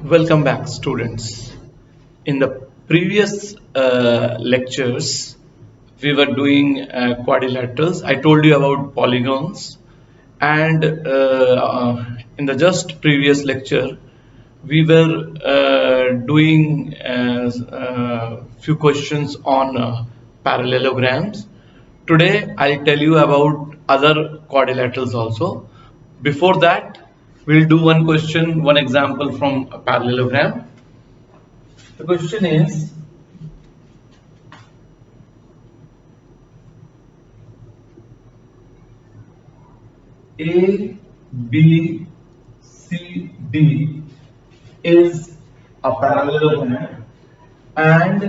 Welcome back, students. In the previous lectures, we were doing quadrilaterals. I told you about polygons, and in the just previous lecture, we were doing few questions on parallelograms. Today, I'll tell you about other quadrilaterals also. Before that, we'll do one question, one example from a parallelogram. The question is, A, B, C, D is a parallelogram and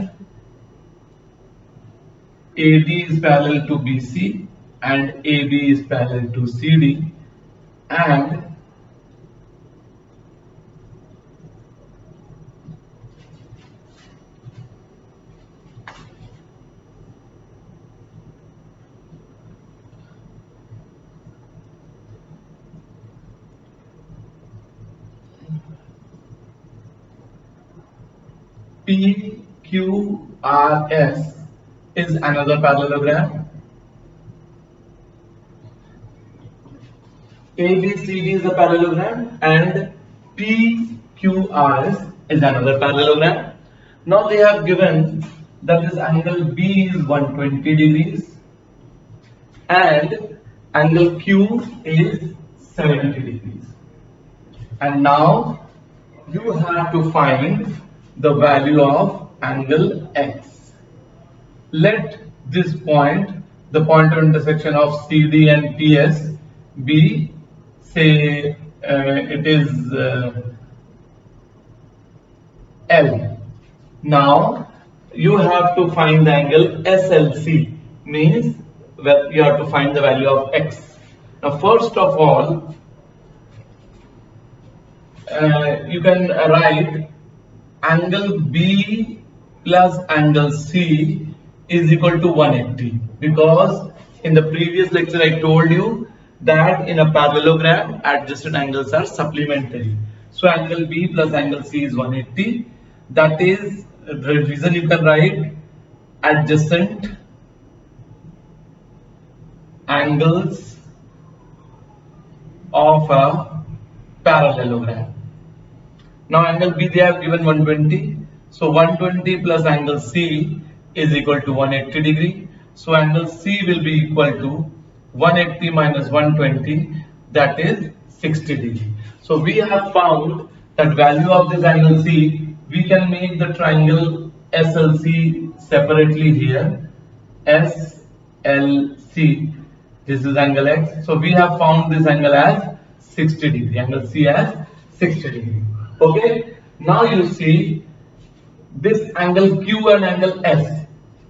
AD is parallel to BC and AB is parallel to CD, and PQRS is another parallelogram. ABCD is a parallelogram and PQRS is another parallelogram. Now they have given that this angle B is 120 degrees and angle Q is 70 degrees. And now you have to find the value of angle X. Let this point, the point of intersection of CD and PS, be, say, it is L. Now you have to find the angle SLC, means that you have to find the value of X. Now first of all, you can write angle B plus angle C is equal to 180, because in the previous lecture I told you that in a parallelogram adjacent angles are supplementary. So angle B plus angle C is 180. That is the reason you can write adjacent angles of a parallelogram. Now angle B they have given 120. So 120 plus angle C is equal to 180 degree. So angle C will be equal to 180 minus 120, that is 60 degree. So we have found that value of this angle C. We can make the triangle SLC separately here. SLC, this is angle X. So we have found this angle as 60 degree. Angle C as 60 degree. Okay. Now you see this angle Q and angle S,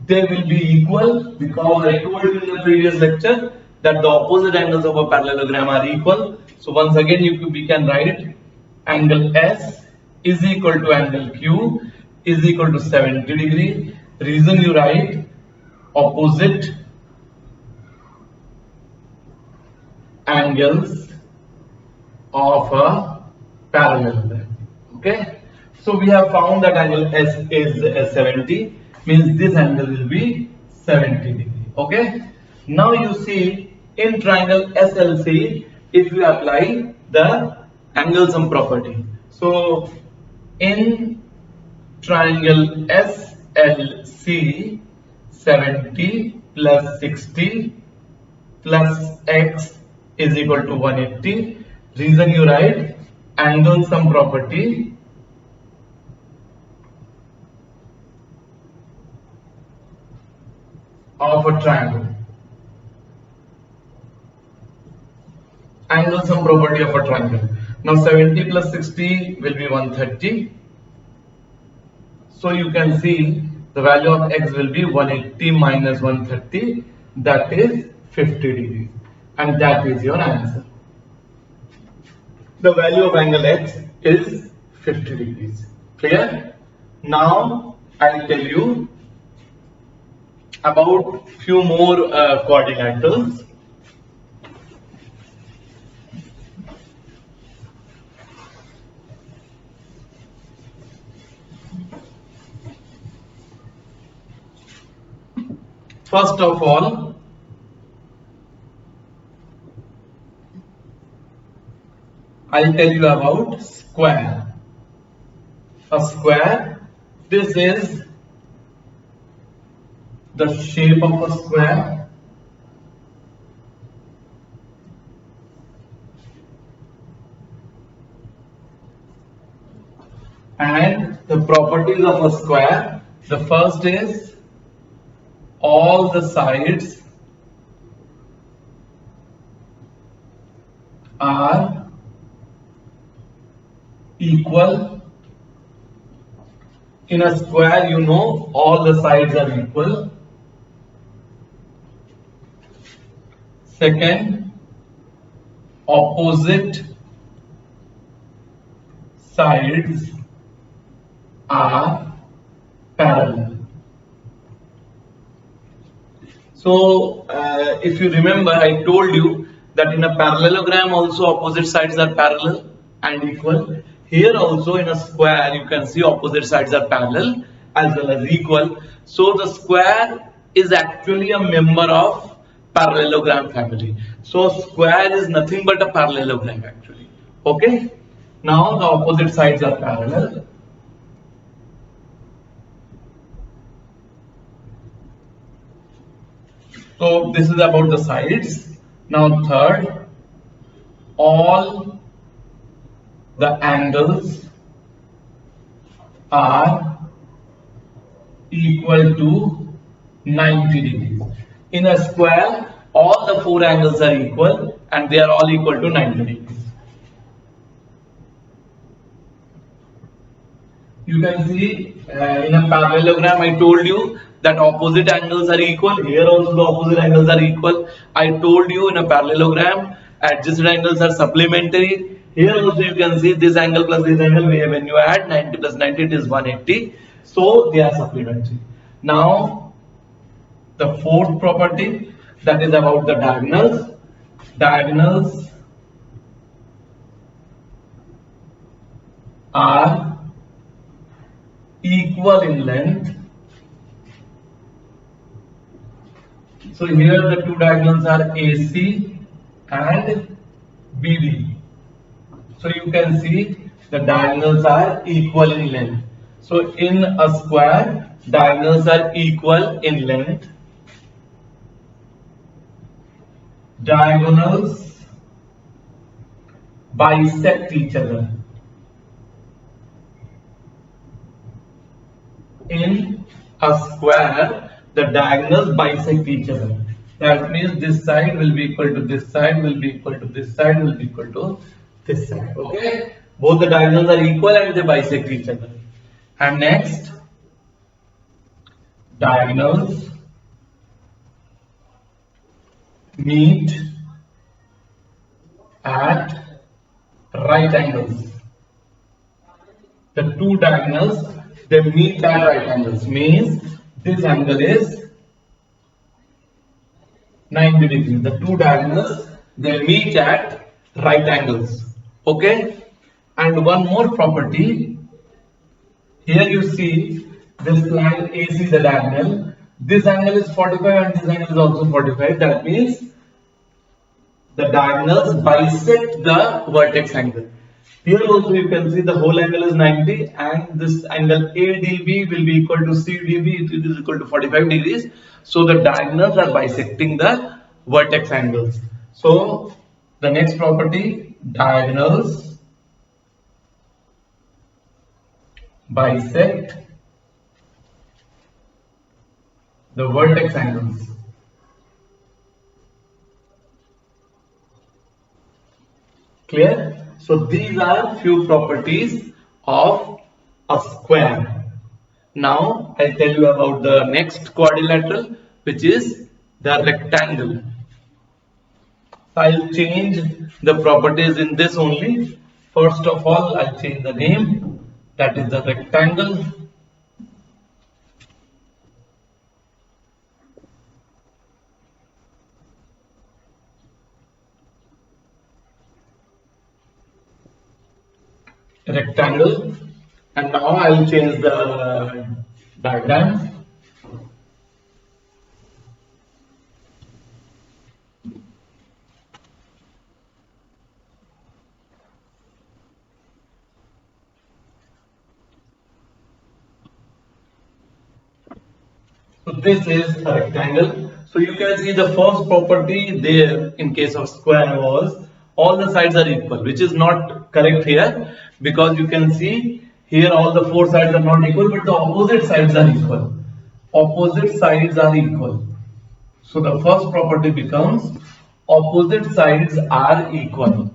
they will be equal, because I told you in the previous lecture that the opposite angles of a parallelogram are equal. So once again we can write angle S is equal to angle Q is equal to 70 degree. Reason you write opposite angles of a parallelogram. Okay. So we have found that angle S is 70, means this angle will be 70 degree. Okay. Now you see in triangle SLC, if you apply the angle sum property. So in triangle SLC, 70 plus 60 plus X is equal to 180. Reason you write angle sum property of a triangle. Angle sum property of a triangle. Now 70 plus 60 will be 130. So you can see the value of X will be 180 minus 130, that is 50 degrees, and that is your answer. The value of angle X is 50 degrees. Clear? Now I'll tell you about few more quadrilaterals. First of all, I'll tell you about square. A square, this is the shape of a square. And the properties of a square, the first is all the sides are equal. In a square, you know, all the sides are equal. Second, opposite sides are parallel. So, if you remember, I told you that in a parallelogram also opposite sides are parallel and equal. Here also in a square you can see opposite sides are parallel as well as equal. So the square is actually a member of parallelogram family. So square is nothing but a parallelogram actually. Okay. Now the opposite sides are parallel. So this is about the sides. Now third, all the angles are equal to 90 degrees. In a square, all the four angles are equal and they are all equal to 90 degrees. You can see in a parallelogram, I told you that opposite angles are equal. Here also the opposite angles are equal. I told you in a parallelogram, adjacent angles are supplementary. Here also you can see this angle plus this angle, when you add 90 plus 90, it is 180. So they are supplementary. Now the fourth property, that is about the diagonals. Diagonals are equal in length. So here the two diagonals are AC and BD. So you can see the diagonals are equal in length. So in a square, diagonals are equal in length. Diagonals bisect each other. In a square, the diagonals bisect each other. That means this side will be equal to this side, will be equal to this side, will be equal to this side. Okay? Both the diagonals are equal and they bisect each other. And next, diagonals meet at right angles. The two diagonals, they meet at right angles. Means this angle is 90 degrees. The two diagonals, they meet at right angles. Okay? And one more property. Here you see this line AC is a diagonal. This angle is 45 and this angle is also 45. That means the diagonals bisect the vertex angle. Here also you can see the whole angle is 90 and this angle ADB will be equal to CDB, it is equal to 45 degrees. So the diagonals are bisecting the vertex angles. So the next property, diagonals bisect the vertex angles. Clear? So these are few properties of a square. Now I'll tell you about the next quadrilateral, which is the rectangle. I'll change the properties in this only. First of all, I'll change the name, that is the rectangle. Rectangle, and now I'll change the diagram. this is a rectangle. So you can see the first property there in case of square was all the sides are equal, which is not correct here, because you can see here all the four sides are not equal, but the opposite sides are equal. Opposite sides are equal. So the first property becomes opposite sides are equal.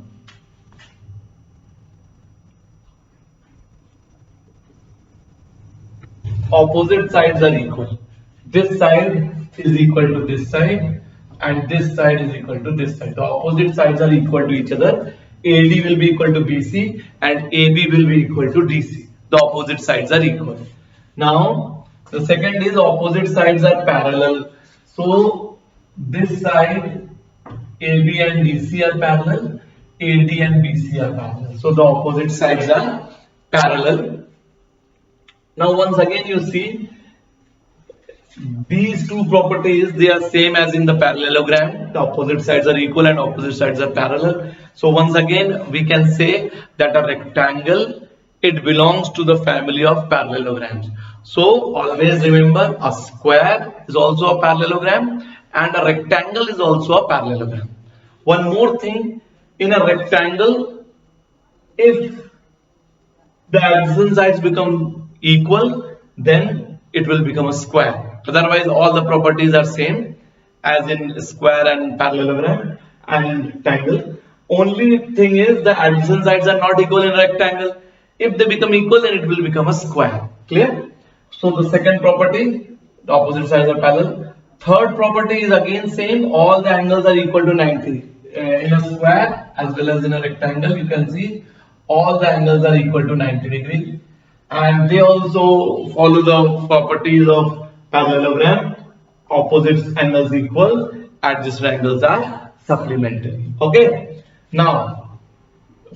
Opposite sides are equal. This side is equal to this side and this side is equal to this side. The opposite sides are equal to each other. AD will be equal to BC and AB will be equal to DC. The opposite sides are equal. Now the second is opposite sides are parallel. So this side AB and DC are parallel, AD and BC are parallel. So the opposite sides are parallel. Now once again you see these two properties, they are same as in the parallelogram. The opposite sides are equal and opposite sides are parallel. So once again we can say that a rectangle, it belongs to the family of parallelograms. So always remember, a square is also a parallelogram and a rectangle is also a parallelogram. One more thing, in a rectangle, if the adjacent sides become equal, then it will become a square. Otherwise all the properties are same as in square and parallelogram and rectangle. Only thing is the adjacent sides are not equal in rectangle. If they become equal, then it will become a square. Clear? So the second property, the opposite sides are parallel. Third property is again same, all the angles are equal to 90. In a square as well as in a rectangle, you can see all the angles are equal to 90 degrees. And they also follow the properties of parallelogram. Opposite angles equal, adjacent angles are supplementary. Okay. Now,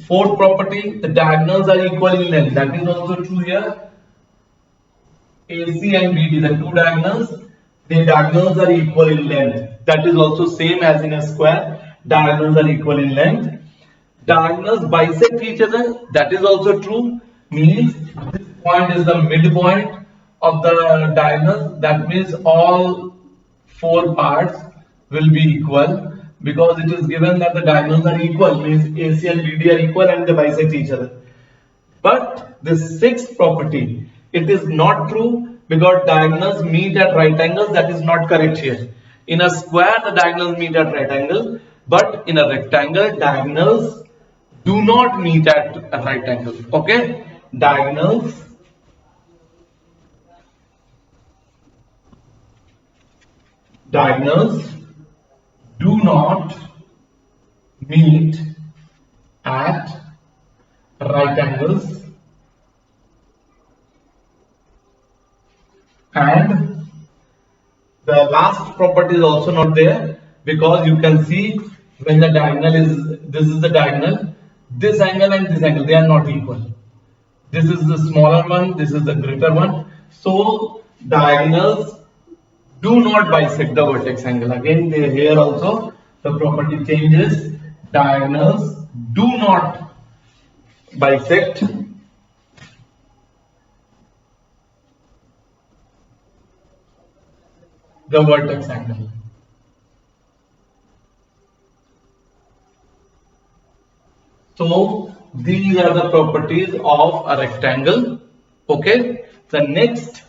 fourth property, the diagonals are equal in length. That is also true here. AC and BD, the two diagonals, the diagonals are equal in length. That is also same as in a square. Diagonals are equal in length. Diagonals bisect each other. That is also true. Means this point is the midpoint of the diagonals. That means all four parts will be equal, because it is given that the diagonals are equal, means AC and BD are equal and they bisect each other. But the sixth property, it is not true, because diagonals meet at right angles. That is not correct here. In a square the diagonals meet at right angle, but in a rectangle diagonals do not meet at a right angle. Okay, diagonals do not meet at right angles, and the last property is also not there, because you can see when the diagonal is, this is the diagonal, this angle and this angle, they are not equal. This is the smaller one, this is the greater one. So diagonals do not bisect the vertex angle. Again, here also the property changes. Diagonals do not bisect the vertex angle. So these are the properties of a rectangle. Okay. The next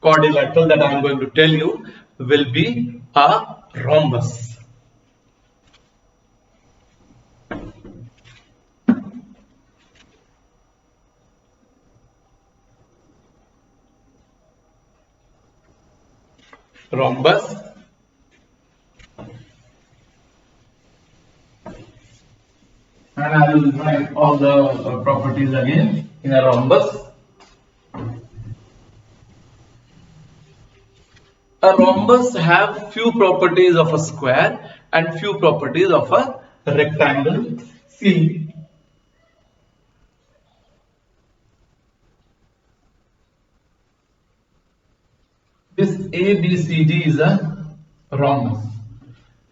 quadrilateral that I am going to tell you will be a rhombus. Rhombus. And I will write all the properties again in a rhombus. A rhombus have few properties of a square and few properties of a rectangle. See, this ABCD is a rhombus.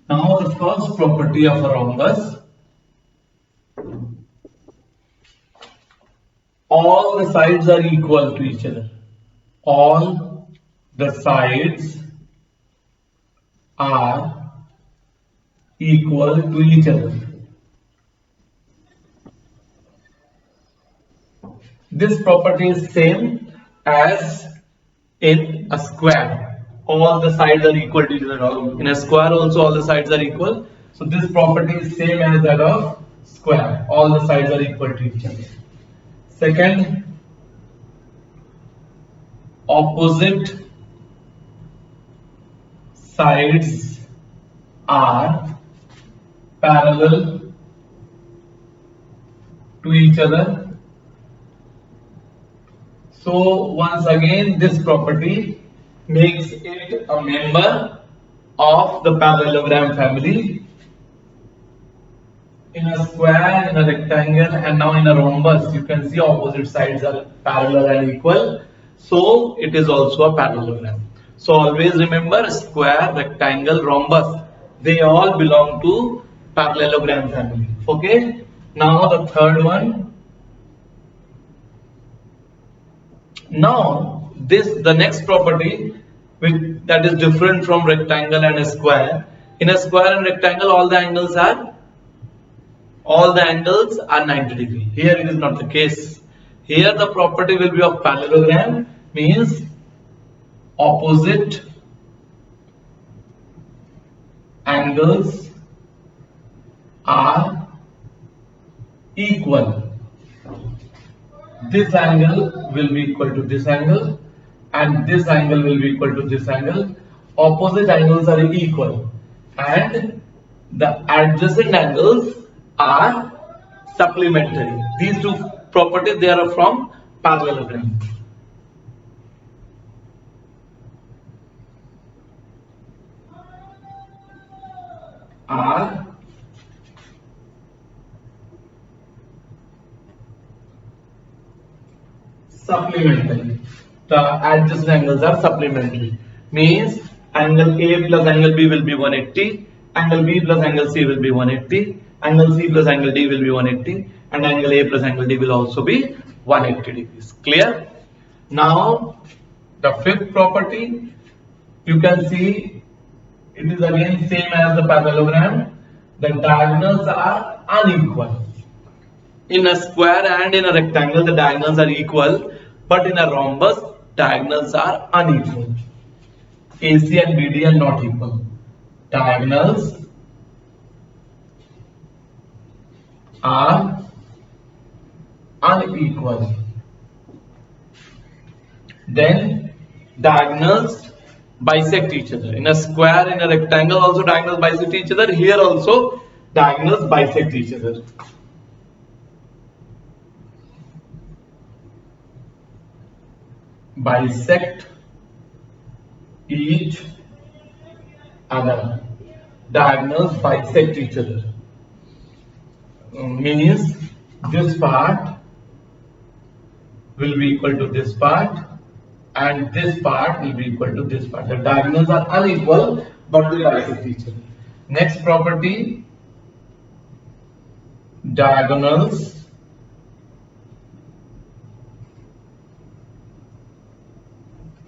Now the first property of a rhombus, all the sides are equal to each other. All the sides are equal to each other. This property is same as in a square. All the sides are equal to each other. In a square also all the sides are equal. So this property is same as that of square. All the sides are equal to each other. Second, opposite sides are parallel to each other. So once again this property makes it a member of the parallelogram family. In a square, in a rectangle, and now in a rhombus, you can see opposite sides are parallel and equal. So it is also a parallelogram. So always remember, square, rectangle, rhombus, they all belong to parallelogram family. Okay. Now the third one. Now the next property that is different from rectangle and a square. In a square and rectangle, all the angles are 90 degrees. Here it is not the case. Here the property will be of parallelogram, means opposite angles are equal. This angle will be equal to this angle and this angle will be equal to this angle. Opposite angles are equal and the adjacent angles are supplementary. These two properties, they are from parallelogram. Are supplementary. The adjacent angles are supplementary. Means angle A plus angle B will be 180, angle B plus angle C will be 180, angle C plus angle D will be 180, and angle A plus angle D will also be 180 degrees. Clear? Now the fifth property, you can see it is again same as the parallelogram. The diagonals are unequal. In a square and in a rectangle, the diagonals are equal, but in a rhombus, diagonals are unequal. AC and BD are not equal. Diagonals are unequal. Then diagonals bisect each other. In a square, in a rectangle also diagonals bisect each other. Here also diagonals bisect each other. Bisect each other. Diagonals bisect each other. Means this part will be equal to this part and this part will be equal to this part. The diagonals are unequal but they bisect each other. Next property, diagonals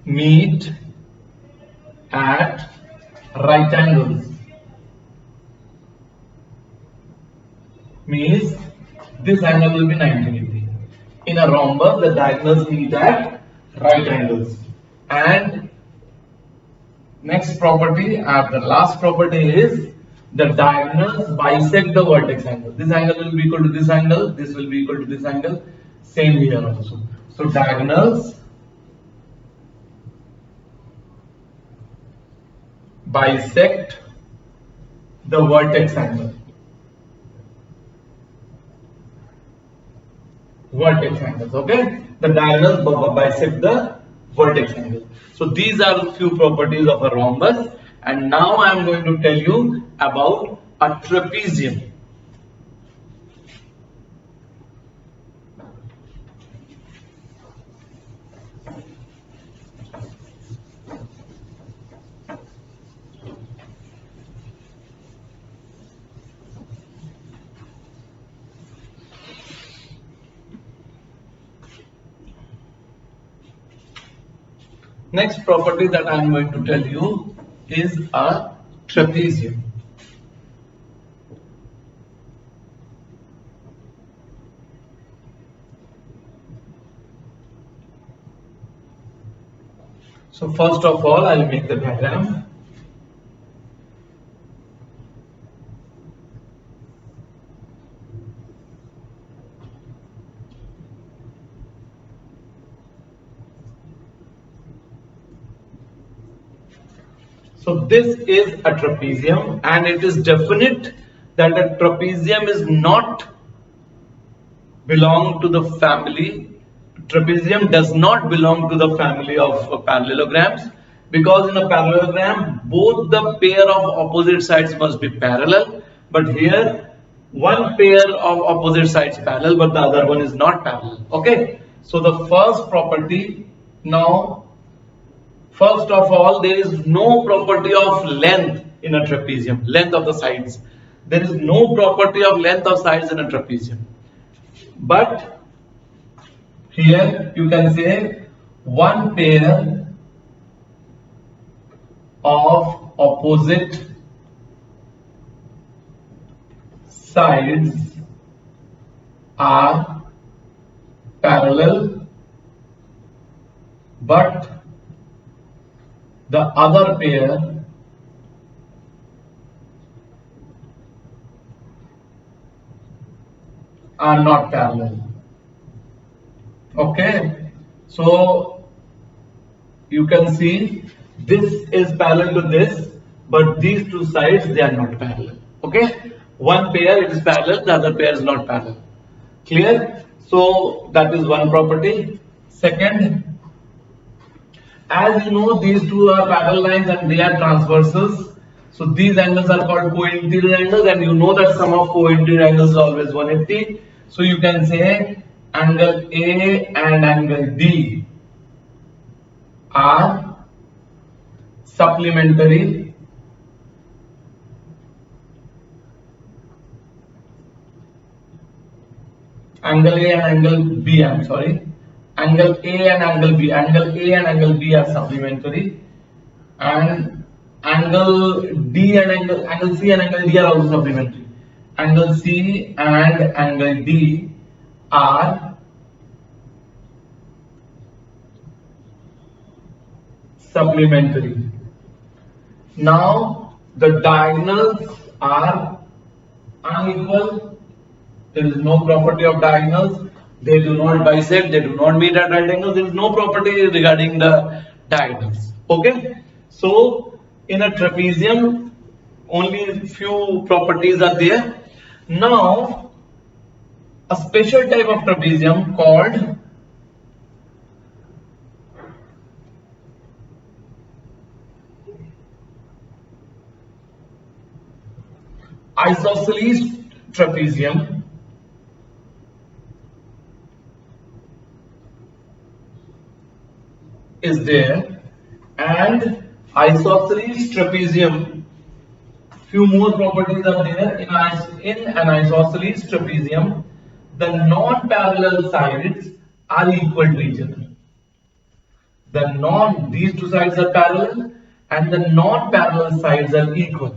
meet at right angles. Means this angle will be 90 degrees. In a rhombus, the diagonals meet at right angles. And next property, the last property is the diagonals bisect the vertex angle. This angle will be equal to this angle, this will be equal to this angle. Same here also. So diagonals bisect the vertex angle. Vertex angles, okay? The diagonals bisect the vertex angle. So these are the few properties of a rhombus, and now I am going to tell you about a trapezium. Next property that I am going to tell you is a trapezium. So first of all, I'll make the diagram. So this is a trapezium, and it is definite that a trapezium is not belong to the family. Trapezium does not belong to the family of parallelograms, because in a parallelogram both the pair of opposite sides must be parallel, but here one pair of opposite sides parallel but the other one is not parallel. Okay, so the first property, now first of all, there is no property of length in a trapezium, length of the sides. There is no property of length of sides in a trapezium. But here you can say one pair of opposite sides are parallel, but the other pair are not parallel. Okay, so you can see this is parallel to this, but these two sides, they are not parallel. Okay, one pair is parallel, the other pair is not parallel. Clear? So that is one property. Second, as you know, these two are parallel lines and they are transversals. So these angles are called co-interior angles, and you know that sum of co-interior angles is always 180. So you can say angle A and angle D are supplementary angle A and angle B, I'm sorry, angle A and angle B, angle A and angle B are supplementary, and angle D and angle C and angle D are also supplementary. Angle C and angle D are supplementary. Now the diagonals are unequal. There is no property of diagonals. They do not bisect. They do not meet at right angles. There is no property regarding the diagonals. Okay. So in a trapezium, only few properties are there. Now a special type of trapezium called Isosceles Trapezium is there, and Isosceles Trapezium, few more properties are there. In an Isosceles Trapezium, the non-parallel sides are equal to each other. These two sides are parallel and the non-parallel sides are equal.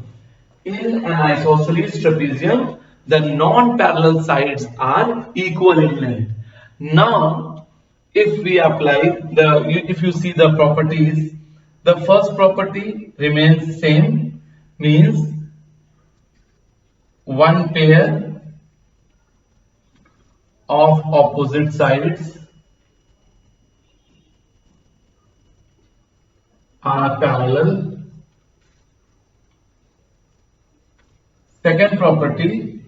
In an isosceles trapezium, the non-parallel sides are equal in length. Now, if we apply if you see the properties, the first property remains same, means one pair of opposite sides are parallel. Second property,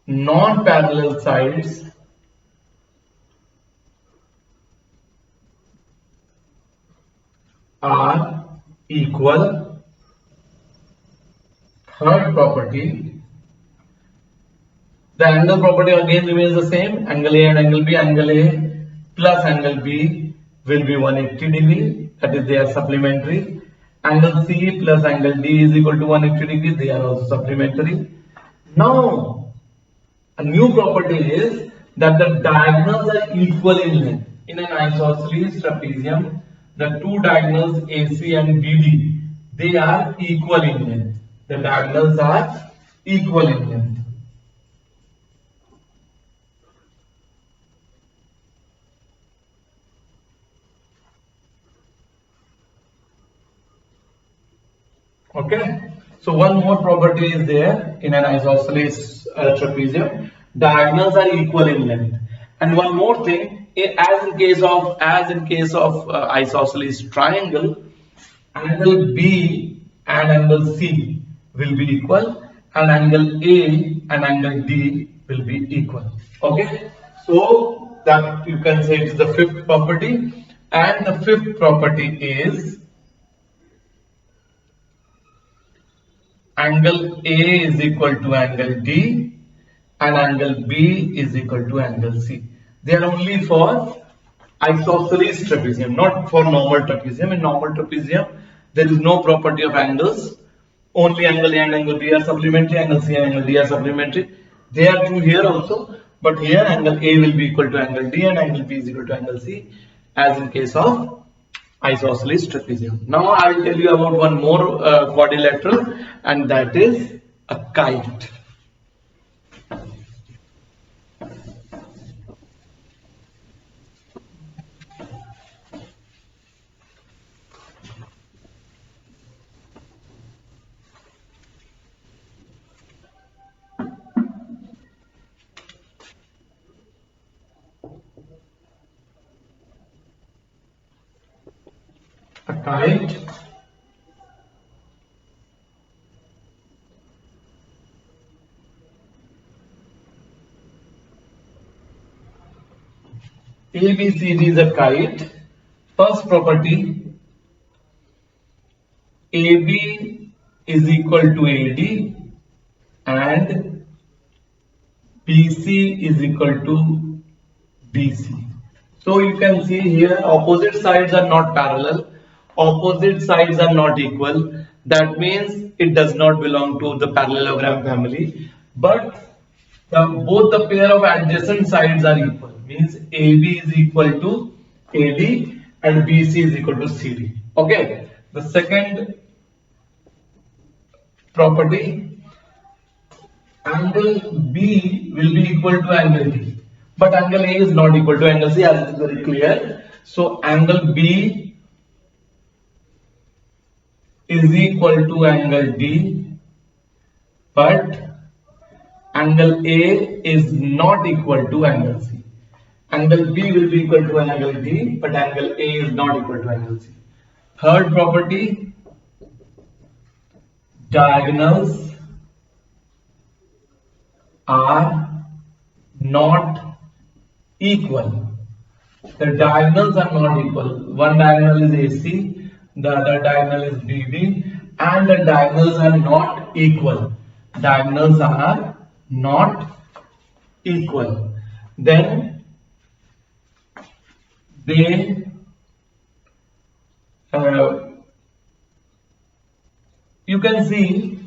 non-parallel sides are equal. Third property, the angle property again remains the same. Angle A and angle B. Angle A plus angle B will be 180 degree. That is, they are supplementary. Angle C plus angle D is equal to 180 degree. They are also supplementary. Now, a new property is that the diagonals are equal in length. in an isosceles trapezium, the two diagonals AC and BD, they are equal in length. The diagonals are equal in length. Okay. So one more property is there in an isosceles trapezium. Diagonals are equal in length. And one more thing, as in case of isosceles triangle, angle B and angle C will be equal, and angle A and angle D will be equal. Okay. So that you can say it is the fifth property, and the fifth property is angle A is equal to angle D and angle B is equal to angle C. They are only for isosceles trapezium, not for normal trapezium. In normal trapezium, there is no property of angles. Only angle A and angle B are supplementary, angle C and angle D are supplementary. They are true here also, but here angle A will be equal to angle D and angle B is equal to angle C, as in case of isosceles trapezium. Now I will tell you about one more quadrilateral, and that is a kite. A kite ABCD is a kite. First property, AB is equal to AD and BC is equal to BC. So you can see here opposite sides are not parallel, opposite sides are not equal. That means it does not belong to the parallelogram family, but both the pair of adjacent sides are equal. Means AB is equal to AD and BC is equal to CD. Okay. The second property, angle B will be equal to angle D, but angle A is not equal to angle C, as it is very clear. So angle B is equal to angle D, but angle A is not equal to angle C. Angle B will be equal to angle D, but angle A is not equal to angle C. Third property, diagonals are not equal. The diagonals are not equal. One diagonal is AC, the other diagonal is BD, and the diagonals are not equal. Diagonals are not equal. Then they you can see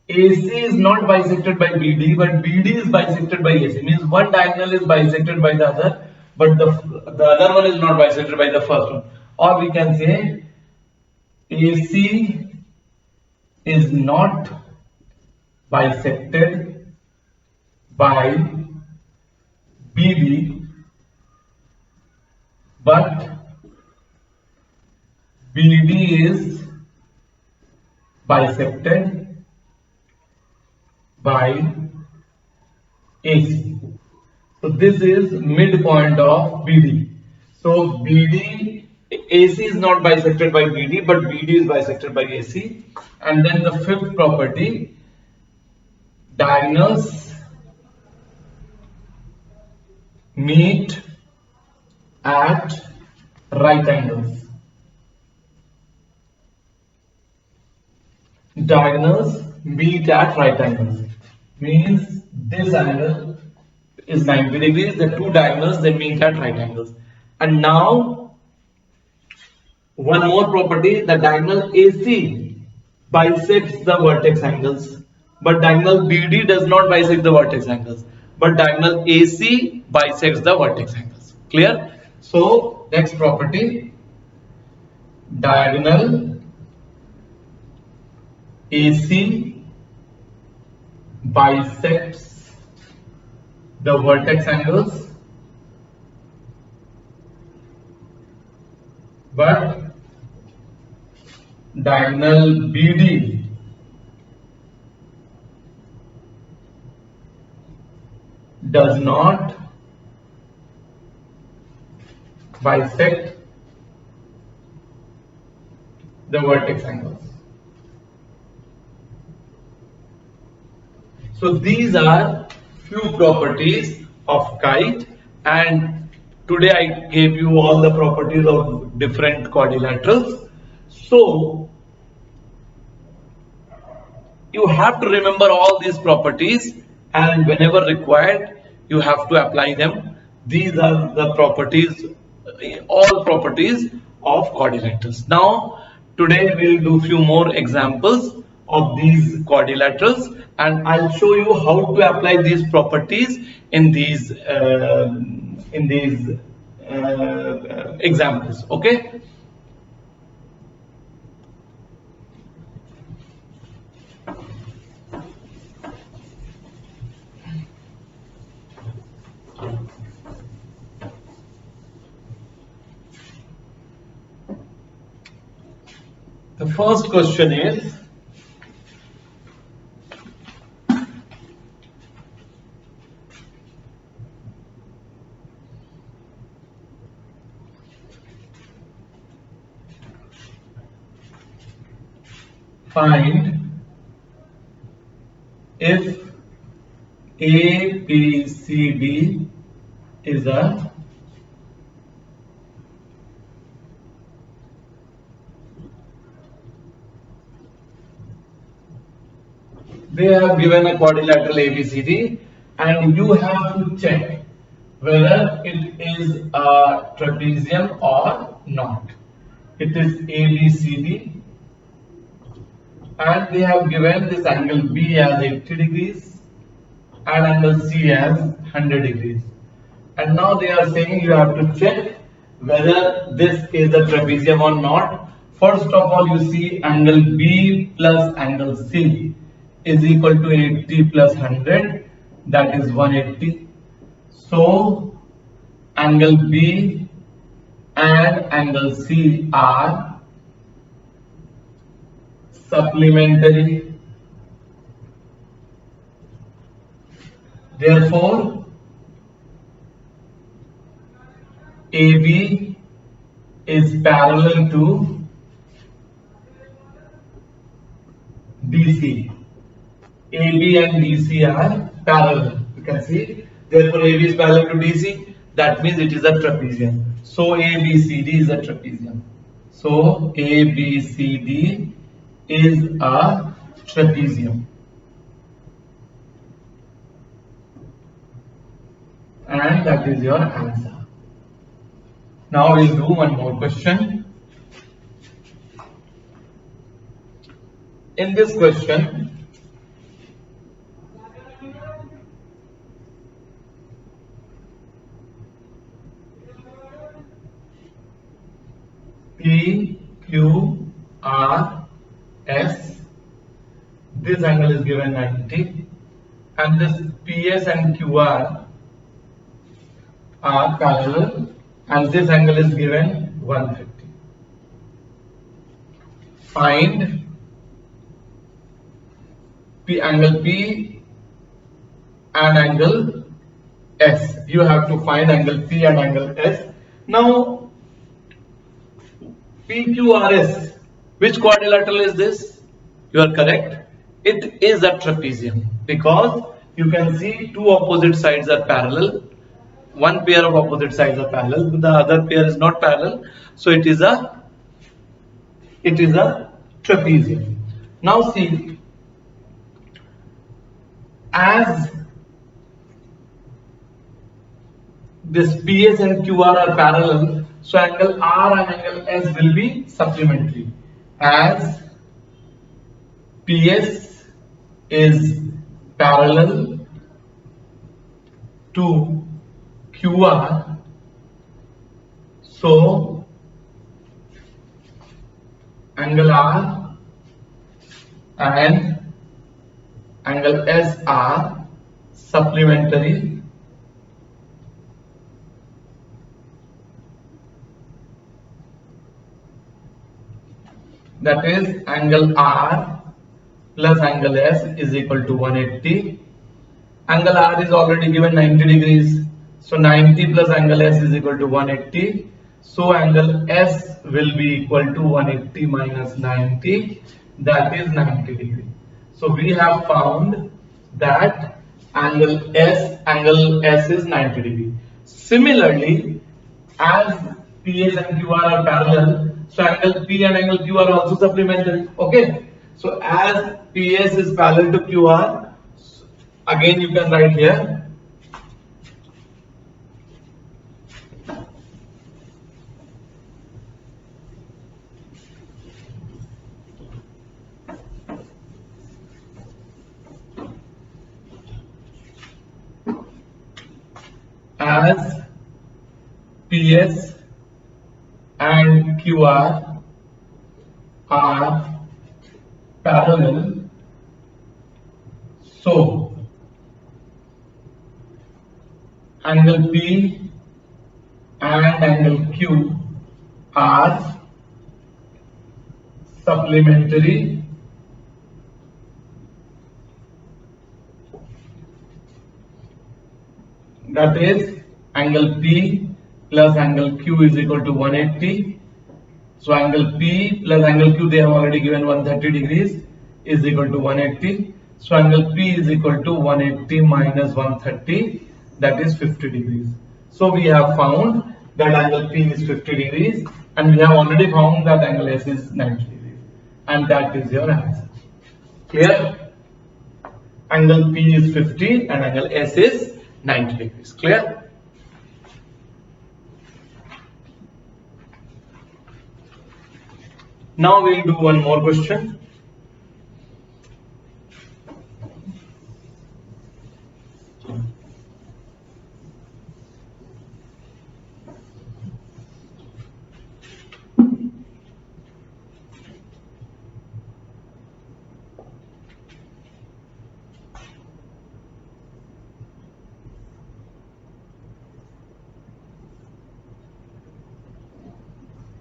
AC is not bisected by BD, but BD is bisected by AC. Means one diagonal is bisected by the other, but the other one is not bisected by the first one. Or we can say AC is not bisected by BD, but BD is bisected by AC. So this is midpoint of BD. So BD, AC is not bisected by BD, but BD is bisected by AC. And then the fifth property, diagonals meet at right angles. Diagonals meet at right angles. Means this angle is 90 degrees, the two diagonals they meet at right angles. And now one more property, the diagonal AC bisects the vertex angles, but diagonal BD does not bisect the vertex angles, but diagonal AC bisects the vertex angles. Clear? So next property, diagonal AC bisects the vertex angles, but diagonal BD does not bisect the vertex angles. So these are few properties of kite, and today I gave you all the properties of different quadrilaterals. So you have to remember all these properties, and whenever required you have to apply them. These are the properties, all properties of quadrilaterals. Now today we'll do few more examples of these quadrilaterals, and I'll show you how to apply these properties in these examples. Okay. The first question is, find if ABCD is a they have given a quadrilateral ABCD, and you have to check whether it is a trapezium or not. It is ABCD, and they have given this angle B as 80 degrees and angle C as 100 degrees. And now they are saying you have to check whether this is a trapezium or not. First of all, you see angle B plus angle C is equal to 80 plus 100, that is 180. So angle B and angle C are supplementary. Therefore, AB is parallel to DC. AB and DC are parallel. You can see. Therefore, AB is parallel to DC. That means it is a trapezium. So ABCD is a trapezium. So ABCD is a trapezium. And that is your answer. Now we'll do one more question. In this question, P, Q, R, S, this angle is given 90, and this PS and QR are parallel, and this angle is given 150. Find angle P and angle S. You have to find angle P and angle S. Now PQRS, which quadrilateral is this? You are correct. It is a trapezium, because you can see two opposite sides are parallel. One pair of opposite sides are parallel, but the other pair is not parallel. So it is a trapezium. Now see, as this PS and QR are parallel, so angle R and angle S will be supplementary. As PS is parallel to QR, So angle R and angle S are supplementary, that is angle R plus angle S is equal to 180. Angle R is already given 90 degrees, so 90 plus angle S is equal to 180. So angle S will be equal to 180 minus 90, that is 90 degree. So we have found that angle S is 90 degree. Similarly, as PS and QR are parallel, so angle P and angle Q are also supplementary. Okay, so as PS is parallel to QR, again you can write here as PS and QR are parallel, so angle P and angle Q are supplementary, that is angle P plus angle Q is equal to 180. So angle P plus angle Q, they have already given 130 degrees, is equal to 180. So angle P is equal to 180 minus 130, that is 50 degrees. So we have found that angle P is 50 degrees and we have already found that angle S is 90 degrees, and that is your answer. Clear? Angle P is 50 and angle S is 90 degrees. Clear? Now we'll do one more question.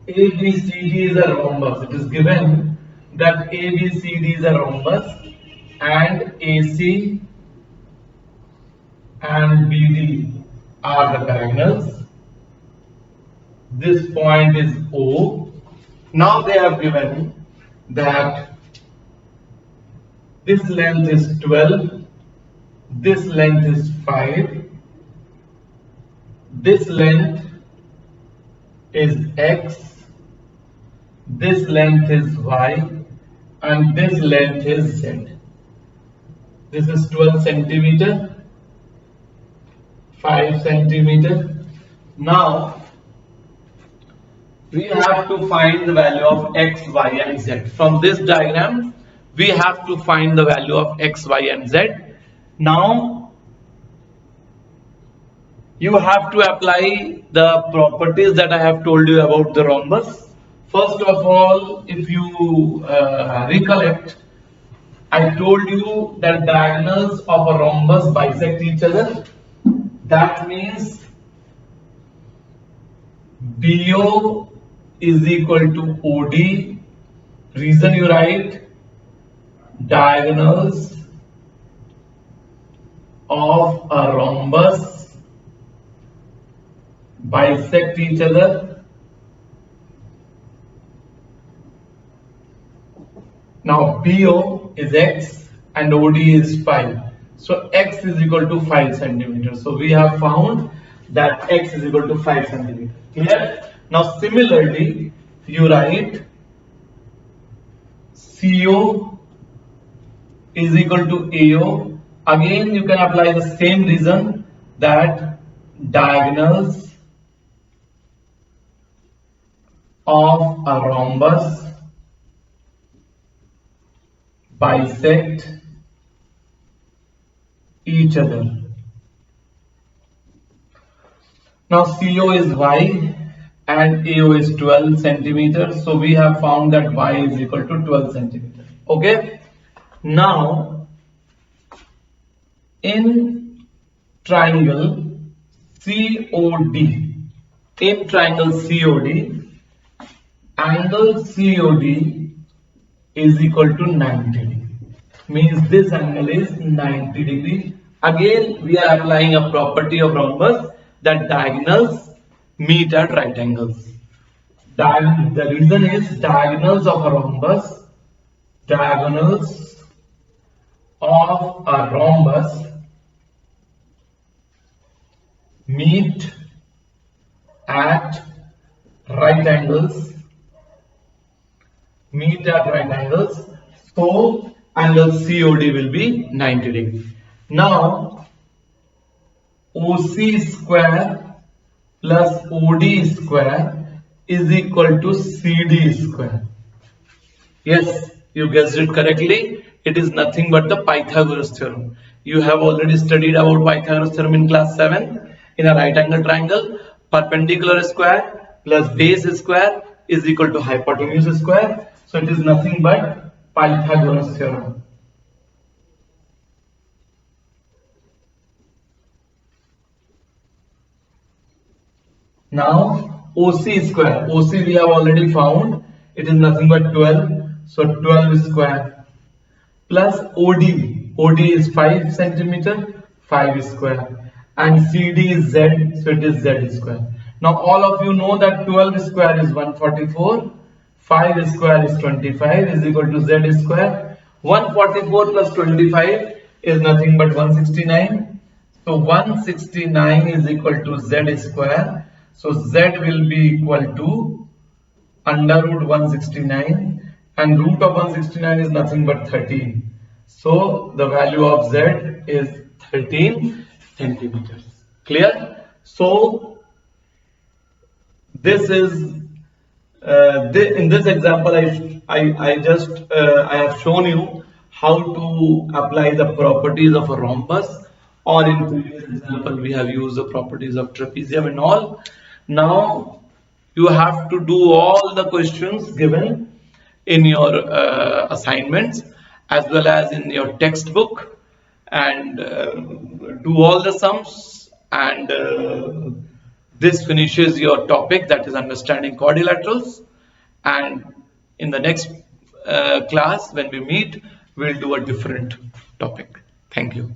ABCD is a rhombus. It is given that ABCD is a rhombus and AC and BD are the diagonals. This point is O. Now they have given that this length is 12, this length is 5, this length is X, this length is Y, and this length is Z. This is 12 centimeter, 5 centimeter. Now we have to find the value of X, Y, and Z. From this diagram, we have to find the value of X, Y, and Z. Now you have to apply the properties that I have told you about the rhombus. First of all, if you recollect, I told you that diagonals of a rhombus bisect each other. That means BO is equal to OD. Reason you write, diagonals of a rhombus bisect each other. Now BO is X and OD is 5. So X is equal to 5 centimeters. So we have found that X is equal to 5 centimeters. Clear? Now similarly, you write CO is equal to AO. Again, you can apply the same reason, that diagonals of a rhombus bisect each other. Now CO is Y and AO is 12 centimeters. So we have found that Y is equal to 12 centimeters. Okay. Now in triangle COD, in triangle COD, angle COD is equal to 90 degree. Means this angle is 90 degree. Again, we are applying a property of rhombus that diagonals meet at right angles. The reason is diagonals of a rhombus, diagonals of a rhombus meet at right angles, so angle COD will be 90 degree. Now OC square plus OD square is equal to CD square. Yes, you guessed it correctly. It is nothing but the Pythagoras theorem. You have already studied about Pythagoras theorem in class 7. In a right angle triangle, perpendicular square plus base square is equal to hypotenuse square. So it is nothing but Pythagoras theorem. Now OC square, OC we have already found, it is nothing but 12. So 12 square plus OD, OD is 5 centimeter, 5 square, and CD is Z, so it is Z square. Now all of you know that 12 square is 144, 5 square is 25 is equal to Z square. 144 plus 25 is nothing but 169. So 169 is equal to Z square. So Z will be equal to under root 169, and root of 169 is nothing but 13. So the value of Z is 13 centimeters. Clear? So this is in this example I have shown you how to apply the properties of a rhombus, or in previous example we have used the properties of trapezium and all. Now you have to do all the questions given in your assignments as well as in your textbook, and do all the sums, and this finishes your topic, that is understanding quadrilaterals. And in the next class when we meet, we'll do a different topic. Thank you.